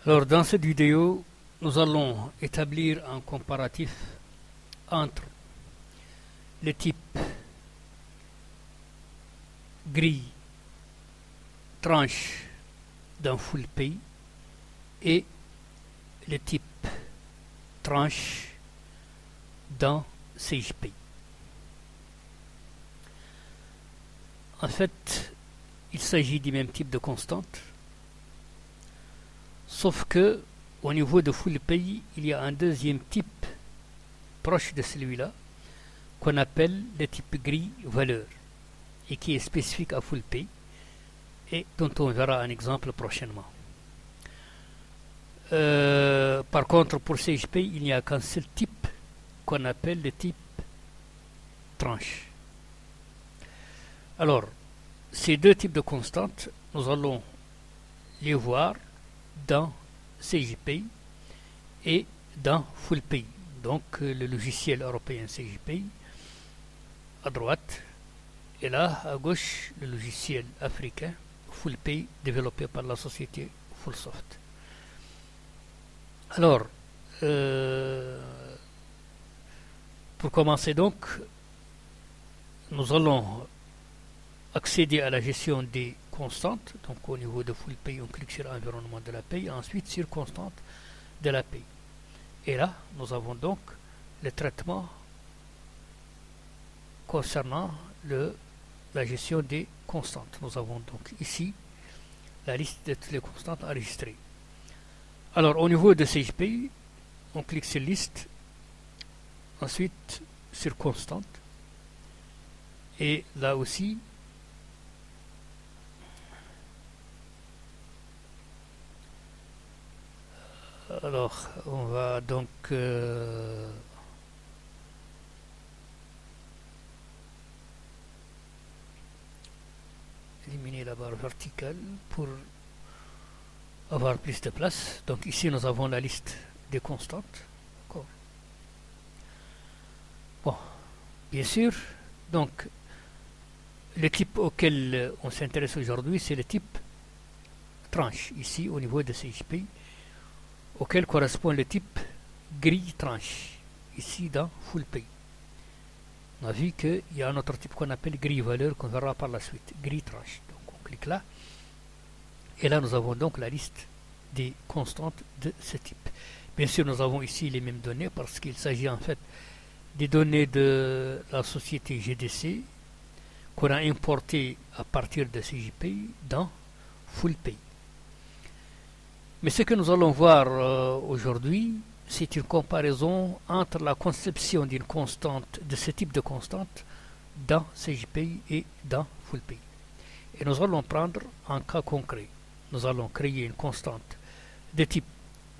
Alors, dans cette vidéo, nous allons établir un comparatif entre le type grille tranche d'un full pay et le type tranche d'un CJPay. En fait, il s'agit du même type de constante, sauf que au niveau de full pay, il y a un deuxième type proche de celui-là qu'on appelle le type grille valeur et qui est spécifique à full pay et dont on verra un exemple prochainement. Par contre, pour CJPay, il n'y a qu'un seul type qu'on appelle le type tranche. Alors, ces deux types de constantes, nous allons les voir dans CJPay et dans FullPay. Donc, le logiciel européen CJPay à droite, et là, à gauche, le logiciel africain FullPay développé par la société Fullsoft. Alors, pour commencer donc, nous allons accéder à la gestion des constantes. Donc au niveau de FullPay, on clique sur environnement de la paye, ensuite sur constante de la paye. Et là, nous avons donc le traitement concernant la gestion des constantes. Nous avons donc ici la liste de toutes les constantes enregistrées. Alors au niveau de CJPay, on clique sur liste, ensuite sur constante, et là aussi alors on va donc éliminer la barre verticale pour avoir plus de place. Donc ici nous avons la liste des constantes. Bon, bien sûr, donc le type auquel on s'intéresse aujourd'hui, c'est le type tranche, ici au niveau de CJPay, auquel correspond le type grille tranche, ici dans FullPay. On a vu qu'il y a un autre type qu'on appelle grille valeur, qu'on verra par la suite, grille tranche. Donc on clique là, et là nous avons donc la liste des constantes de ce type. Bien sûr, nous avons ici les mêmes données, parce qu'il s'agit en fait des données de la société GDC, qu'on a importé à partir de CJPay dans FullPay. Mais ce que nous allons voir aujourd'hui, c'est une comparaison entre la conception d'une constante, de ce type de constante, dans CJPay et dans FullPay. Et nous allons prendre un cas concret. Nous allons créer une constante de type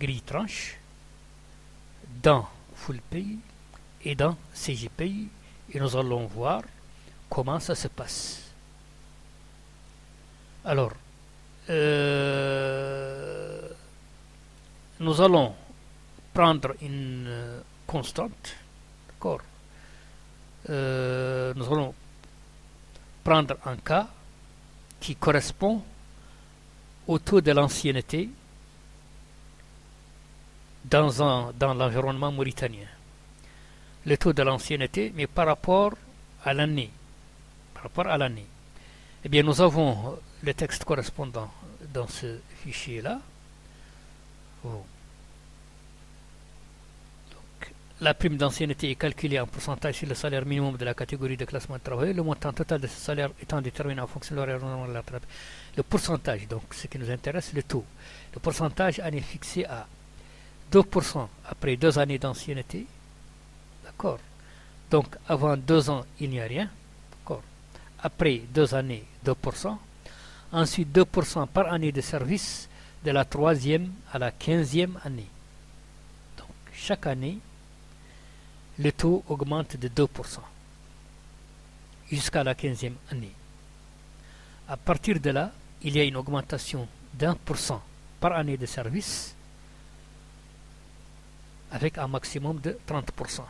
grille tranche dans FullPay et dans CJPay, et nous allons voir comment ça se passe. Alors, nous allons prendre une constante, d'accord. Nous allons prendre un cas qui correspond au taux de l'ancienneté dans l'environnement mauritanien. Le taux de l'ancienneté, mais par rapport à l'année. Eh bien, nous avons le texte correspondant dans ce fichier-là. Donc, la prime d'ancienneté est calculée en pourcentage sur le salaire minimum de la catégorie de classement de travail, le montant total de ce salaire étant déterminé en fonction de l'horaire normal de la travail. Le pourcentage, donc ce qui nous intéresse, le taux. Le pourcentage est fixé à 2% après 2 années d'ancienneté. D'accord. Donc avant 2 ans, il n'y a rien. D'accord. Après 2 années, 2%. Ensuite 2% par année de service de la 3e à la 15e année. Donc chaque année, le taux augmente de 2% jusqu'à la 15e année. À partir de là, il y a une augmentation d'1% par année de service avec un maximum de 30%.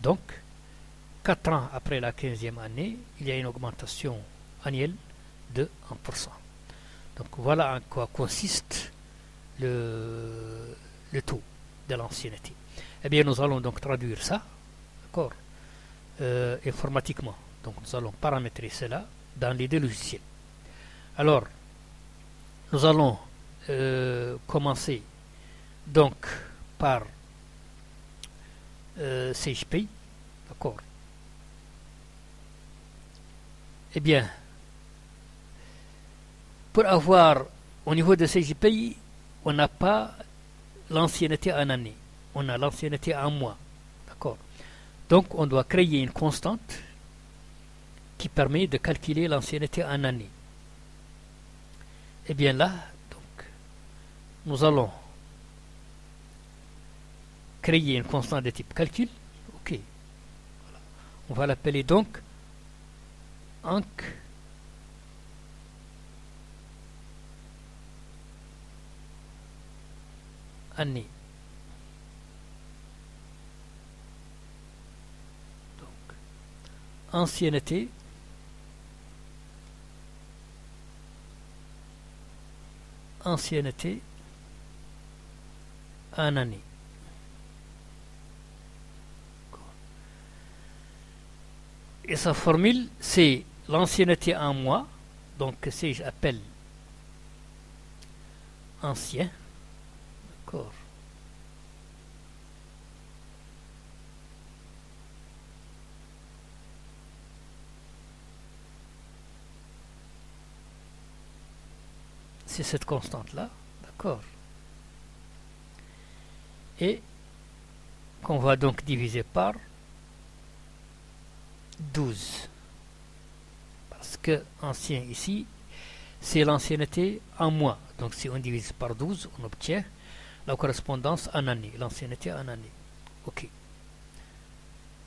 Donc, 4 ans après la 15e année, il y a une augmentation annuelle de 1%. Donc voilà en quoi consiste le taux de l'ancienneté. Eh bien, nous allons donc traduire ça, d'accord, informatiquement. Donc nous allons paramétrer cela dans les deux logiciels. Alors, nous allons commencer donc par CHP, d'accord. Eh bien, pour avoir au niveau de CGPI, on n'a pas l'ancienneté en année, on a l'ancienneté en mois, d'accord. Donc on doit créer une constante qui permet de calculer l'ancienneté en année. Et bien là, donc, nous allons créer une constante de type calcul. Ok. Voilà. On va l'appeler donc Anc année. Donc, ancienneté en année. Et sa formule, c'est l'ancienneté en mois. Donc, si j'appelle ancien, d'accord, c'est cette constante-là, d'accord, et qu'on va donc diviser par 12. Parce que ancien ici, c'est l'ancienneté en mois. Donc si on divise par 12, on obtient la correspondance en année, l'ancienneté en année. Ok.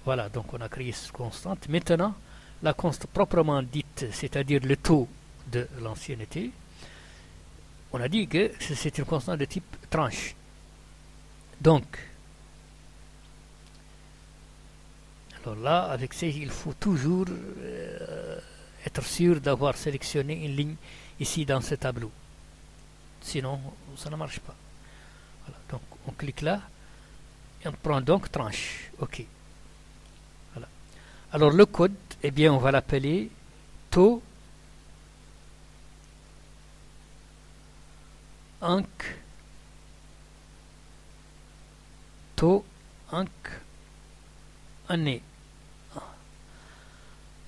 Voilà, donc on a créé cette constante. Maintenant, la constante proprement dite, c'est-à-dire le taux de l'ancienneté, on a dit que c'est une constante de type tranche. Donc, alors là, avec ça, il faut toujours être sûr d'avoir sélectionné une ligne ici dans ce tableau. Sinon, ça ne marche pas. Voilà, donc on clique là et on prend donc tranche. Ok. Voilà. Alors le code, eh bien, on va l'appeler taux Anc année.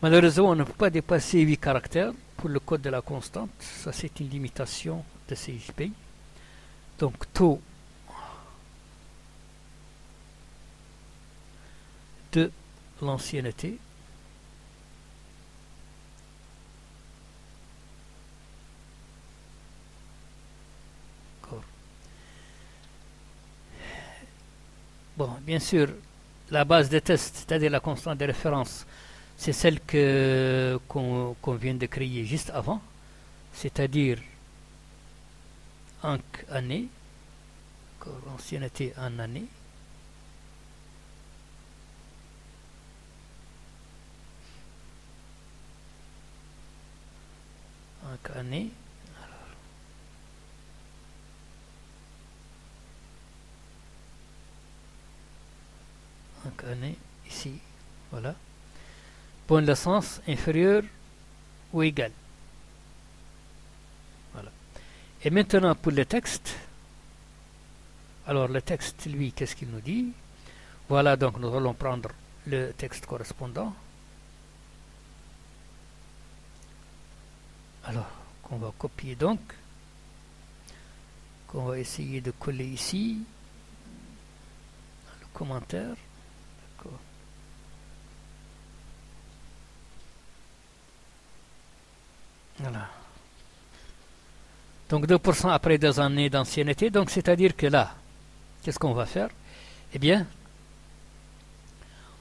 Malheureusement, on ne peut pas dépasser 8 caractères pour le code de la constante. Ça, c'est une limitation de CGP. Donc, taux de l'ancienneté. Bon, bien sûr, la base de test, c'est-à-dire la constante de référence, c'est celle qu'on vient de créer juste avant, c'est-à-dire Anc année, ancienneté en année. Anc année. Donc année ici, voilà. Point de sens inférieur ou égal. Voilà. Et maintenant pour le texte. Alors le texte, lui, qu'est-ce qu'il nous dit? Voilà, donc nous allons prendre le texte correspondant. Alors, qu'on va copier donc. Qu'on va essayer de coller ici. Le commentaire. Voilà. Donc 2% après 2 années d'ancienneté. Donc c'est-à-dire que là, qu'est-ce qu'on va faire? Eh bien,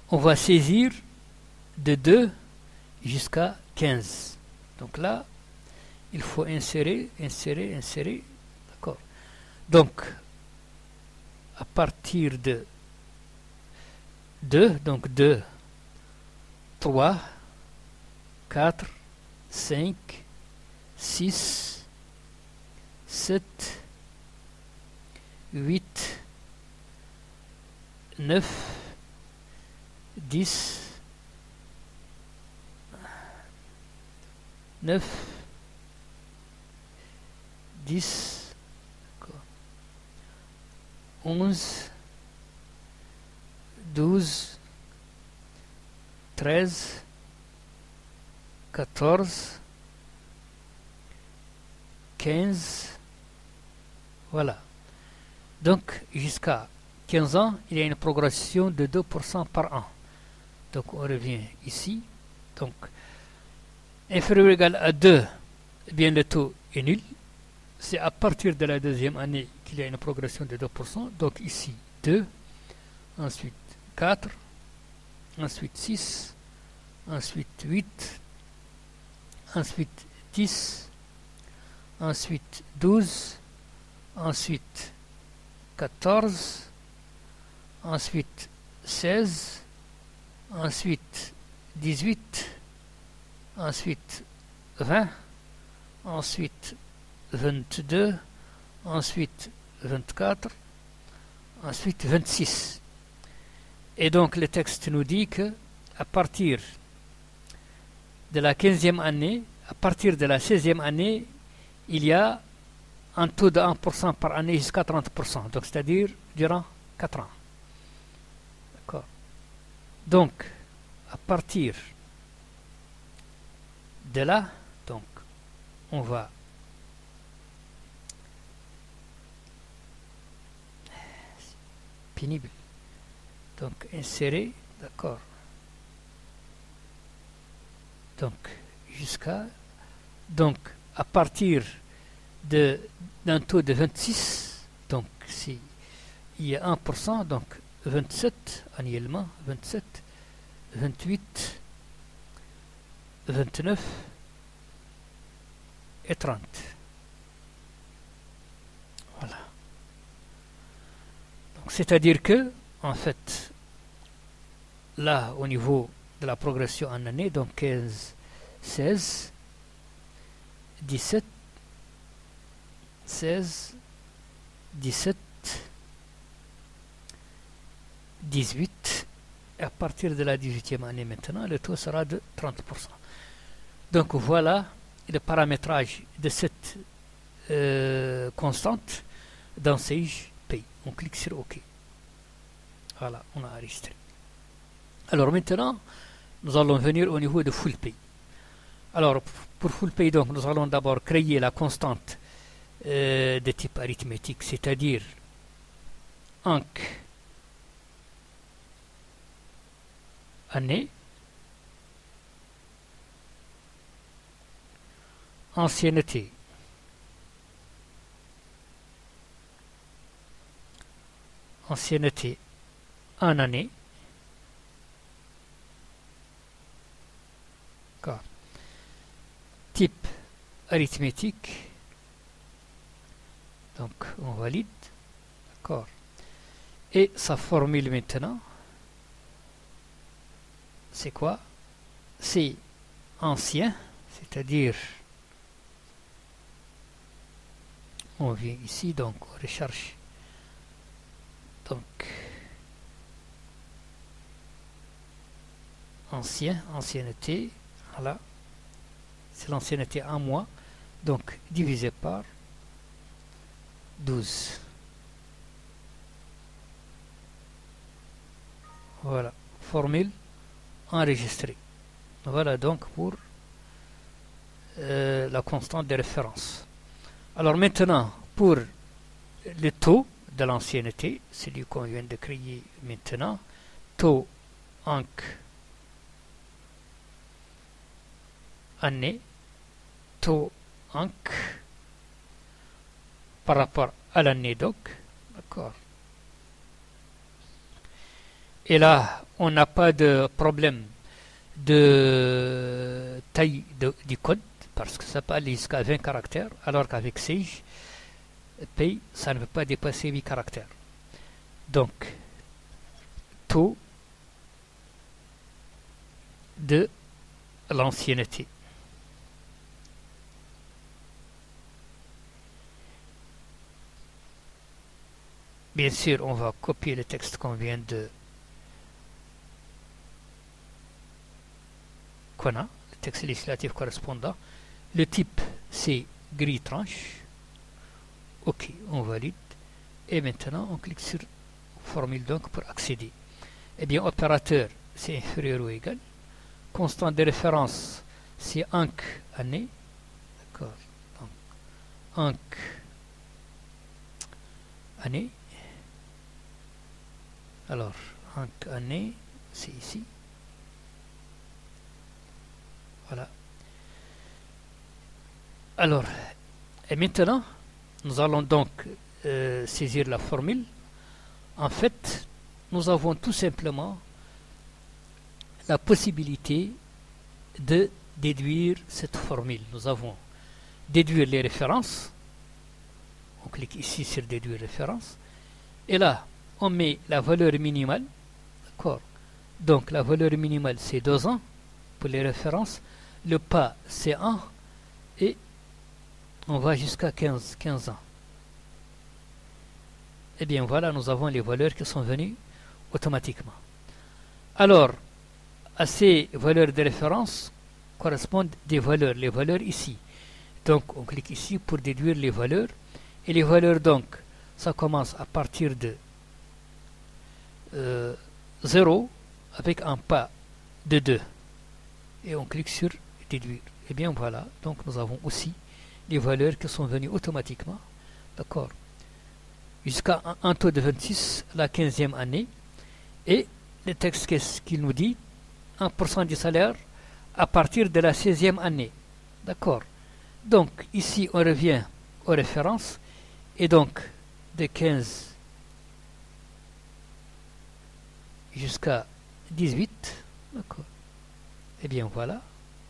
on va saisir de 2 jusqu'à 15. Donc là, il faut insérer. D'accord. Donc, à partir de 2, donc 2, 3, 4, 5, 6, 7, 8, 9, 10, 9, 10, 11, 12, 13, 14, 15, voilà. Donc, jusqu'à 15 ans, il y a une progression de 2% par an. Donc, on revient ici. Donc, inférieur ou égal à 2, eh bien, le taux est nul. C'est à partir de la deuxième année qu'il y a une progression de 2%. Donc, ici, 2, ensuite 4, ensuite 6, ensuite 8, ensuite 10, ensuite 12, ensuite 14, ensuite 16, ensuite 18, ensuite 20, ensuite 22, ensuite 24, ensuite 26. Et donc le texte nous dit que à partir de la 15e année, à partir de la 16e année, il y a un taux de 1% par année jusqu'à 30%, donc c'est-à-dire durant 4 ans. D'accord. Donc, à partir de là, donc, on va pénible. Donc, insérer, d'accord. Donc, jusqu'à, donc, à partir d'un taux de 26, donc, si il y a 1%, donc 27 annuellement, 27, 28, 29 et 30. Voilà. Donc, c'est-à-dire que, en fait, là, au niveau de la progression en année, donc 15, 16, 17, 16, 17, 18, et à partir de la 18e année maintenant, le taux sera de 30%. Donc voilà le paramétrage de cette constante dans Sage Pay. On clique sur OK. Voilà, on a enregistré. Alors maintenant, nous allons venir au niveau de Full Pay. Alors pour Full Pay, donc, nous allons d'abord créer la constante de type arithmétique, c'est-à-dire ANC année, ancienneté, ancienneté en année, type arithmétique, donc on valide, d'accord, et sa formule maintenant, c'est quoi? C'est ancien, c'est-à-dire on vient ici, donc on recherche, donc ancien, ancienneté, voilà, c'est l'ancienneté en mois, donc divisé par 12. Voilà, formule enregistrée. Voilà donc pour la constante de référence. Alors maintenant, pour le taux de l'ancienneté, celui qu'on vient de créer maintenant, taux ANC année, taux ANC par rapport à l'année doc, d'accord. Et là, on n'a pas de problème de taille du code, parce que ça peut aller jusqu'à 20 caractères, alors qu'avec Sage Pay, ça ne peut pas dépasser 8 caractères. Donc, taux de l'ancienneté. bien sûr, on va copier le texte qu'on vient de qu'on a, le texte législatif correspondant. Le type, c'est grille tranche. OK, on valide. Et maintenant, on clique sur formule donc pour accéder. Eh bien, opérateur, c'est inférieur ou égal. Constant de référence, c'est ANC année. D'accord. Donc, ANC année. Alors, ANC année, c'est ici. Voilà. Alors, et maintenant, nous allons donc saisir la formule. En fait, nous avons tout simplement la possibilité de déduire cette formule. Nous avons déduire les références. On clique ici sur déduire référence. Et là, on met la valeur minimale. D'accord. Donc, la valeur minimale, c'est 2 ans pour les références. Le pas, c'est 1. Et on va jusqu'à 15 ans. Et bien voilà, nous avons les valeurs qui sont venues automatiquement. Alors, à ces valeurs de référence correspondent des valeurs, les valeurs ici. Donc, on clique ici pour déduire les valeurs. Et les valeurs, donc, ça commence à partir de 0 avec un pas de 2. Et on clique sur déduire. Et bien voilà, donc nous avons aussi les valeurs qui sont venues automatiquement. D'accord. Jusqu'à un taux de 26, la 15e année. Et le texte, qu'est-ce qu'il nous dit? 1% du salaire à partir de la 16e année. D'accord. Donc, ici, on revient aux références. Et donc, de 15 jusqu'à 18. D'accord. Et bien voilà.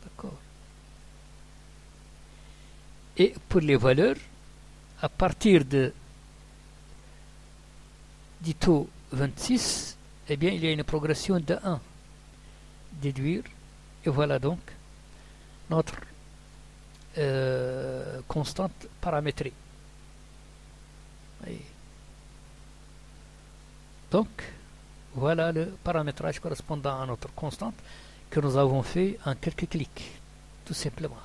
D'accord. Et pour les valeurs, à partir de du taux 26, eh bien, il y a une progression de 1. Déduire. Et voilà donc notre constante paramétrée. Et donc, voilà le paramétrage correspondant à notre constante que nous avons fait en quelques clics, tout simplement.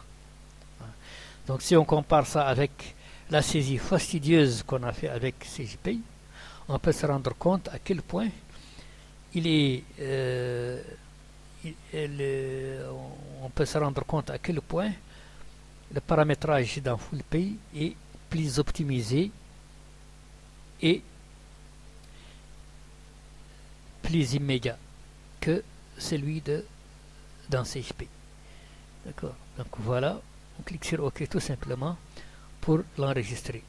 Donc, si on compare ça avec la saisie fastidieuse qu'on a fait avec CJPay, on peut se rendre compte à quel point il est on peut se rendre compte à quel point le paramétrage dans FullPay est plus optimisé et plus immédiat que celui dans CJPay. D'accord. Donc voilà, on clique sur OK tout simplement pour l'enregistrer.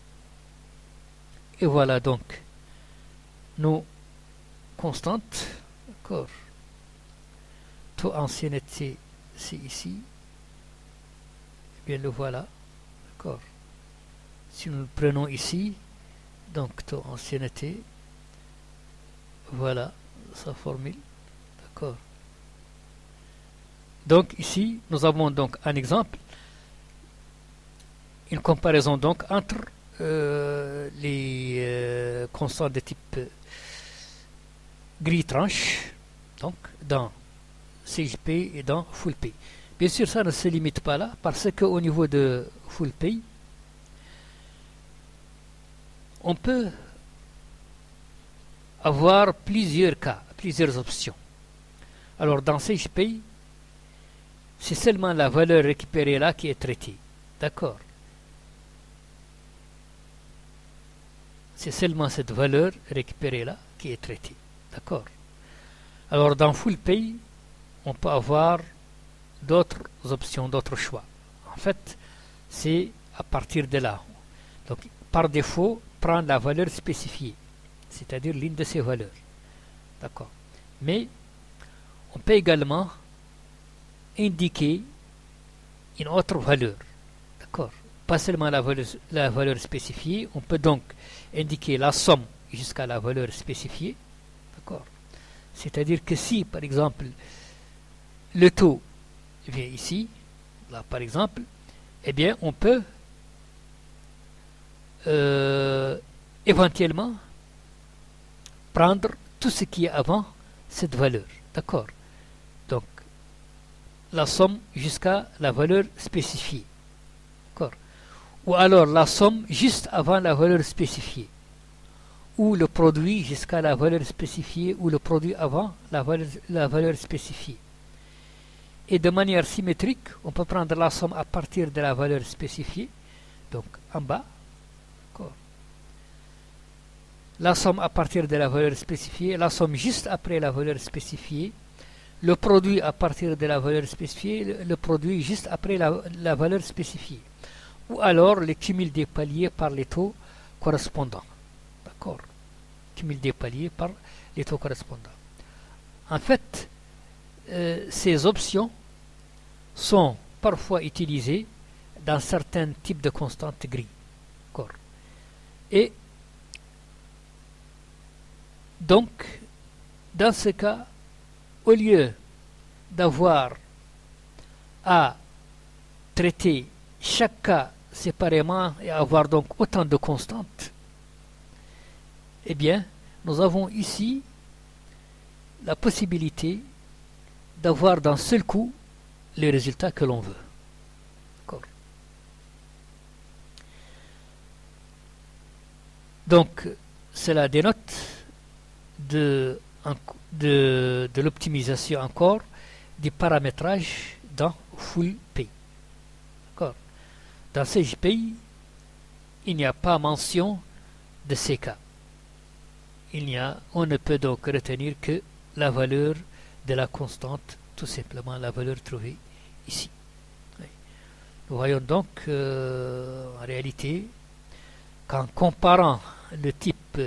Et voilà donc nos constantes. D'accord. Taux ancienneté, c'est ici. Et bien le voilà. D'accord. Si nous le prenons ici, donc taux ancienneté, voilà sa formule. D'accord. Donc ici, nous avons donc un exemple, une comparaison donc entre les constantes de type grille tranche, donc dans CJPay et dans FullPay. Bien sûr, ça ne se limite pas là, parce qu'au niveau de FullPay, on peut avoir plusieurs cas, plusieurs options. Alors, dans CJPay, c'est seulement la valeur récupérée là qui est traitée. D'accord. C'est seulement cette valeur récupérée là qui est traitée. D'accord. Alors, dans FullPay, on peut avoir d'autres options, d'autres choix. En fait, c'est à partir de là. Donc, par défaut, prendre la valeur spécifiée, c'est-à-dire l'une de ces valeurs. D'accord. Mais, on peut également indiquer une autre valeur. D'accord. Pas seulement la valeur spécifiée, on peut donc indiquer la somme jusqu'à la valeur spécifiée. D'accord. C'est-à-dire que si, par exemple, le taux vient ici, là par exemple, eh bien on peut éventuellement prendre tout ce qui est avant cette valeur. D'accord? Donc, la somme jusqu'à la valeur spécifiée. D'accord? Ou alors la somme juste avant la valeur spécifiée. Ou le produit jusqu'à la valeur spécifiée, ou le produit avant la valeur spécifiée. Et de manière symétrique, on peut prendre la somme à partir de la valeur spécifiée, donc en bas, la somme à partir de la valeur spécifiée, la somme juste après la valeur spécifiée, le produit à partir de la valeur spécifiée, le produit juste après la valeur spécifiée. Ou alors le cumul des paliers par les taux correspondants. D'accord? Cumul des paliers par les taux correspondants. En fait, ces options sont parfois utilisées dans certains types de constantes gris. D'accord? Et donc, dans ce cas, au lieu d'avoir à traiter chaque cas séparément et avoir donc autant de constantes, eh bien, nous avons ici la possibilité d'avoir d'un seul coup les résultats que l'on veut. D'accord. Donc, cela dénote de l'optimisation encore du paramétrage dans FullPay. D'accord. Dans CJPay, il n'y a pas mention de ces cas. On ne peut donc retenir que la valeur de la constante, tout simplement la valeur trouvée ici. Oui. Nous voyons donc en réalité qu'en comparant le type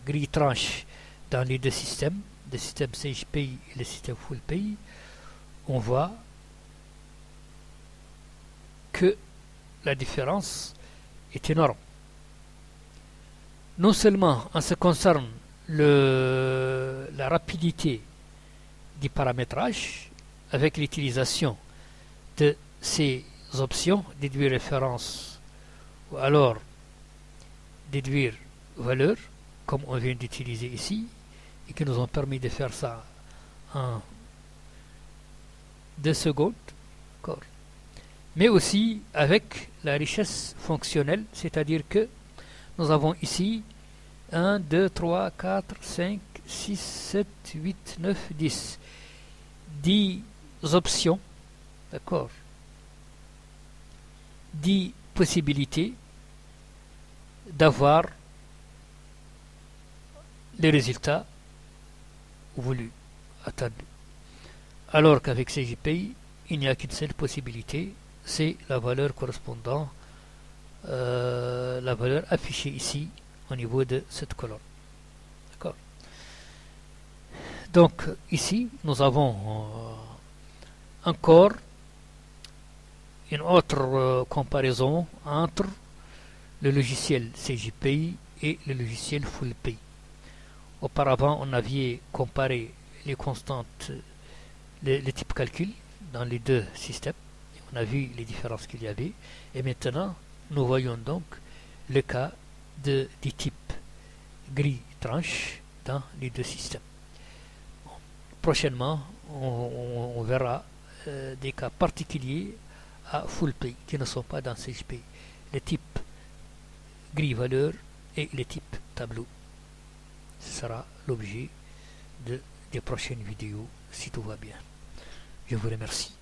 grille tranche dans les deux systèmes, le système CJPay et le système FullPay, on voit que la différence est énorme. Non seulement en ce qui concerne la rapidité du paramétrage avec l'utilisation de ces options, déduire référence ou alors déduire valeur, comme on vient d'utiliser ici, et qui nous ont permis de faire ça en 2 secondes, mais aussi avec la richesse fonctionnelle, c'est-à-dire que nous avons ici 1, 2, 3, 4, 5, 6, 7, 8, 9, 10. 10 options, d'accord, 10 possibilités d'avoir les résultats voulus, attendus. Alors qu'avec CJPay, il n'y a qu'une seule possibilité, c'est la valeur correspondant, la valeur affichée ici au niveau de cette colonne. D'accord. Donc ici, nous avons encore une autre comparaison entre le logiciel CJPay et le logiciel FullPay. Auparavant, on avait comparé les constantes, les types calcul dans les deux systèmes. On a vu les différences qu'il y avait. Et maintenant, nous voyons donc le cas des types grille tranche dans les deux systèmes. Bon. Prochainement, on verra des cas particuliers à FullPay qui ne sont pas dans CJPay. Les types grille valeur et les types tableau. Ce sera l'objet des prochaines vidéos si tout va bien. Je vous remercie.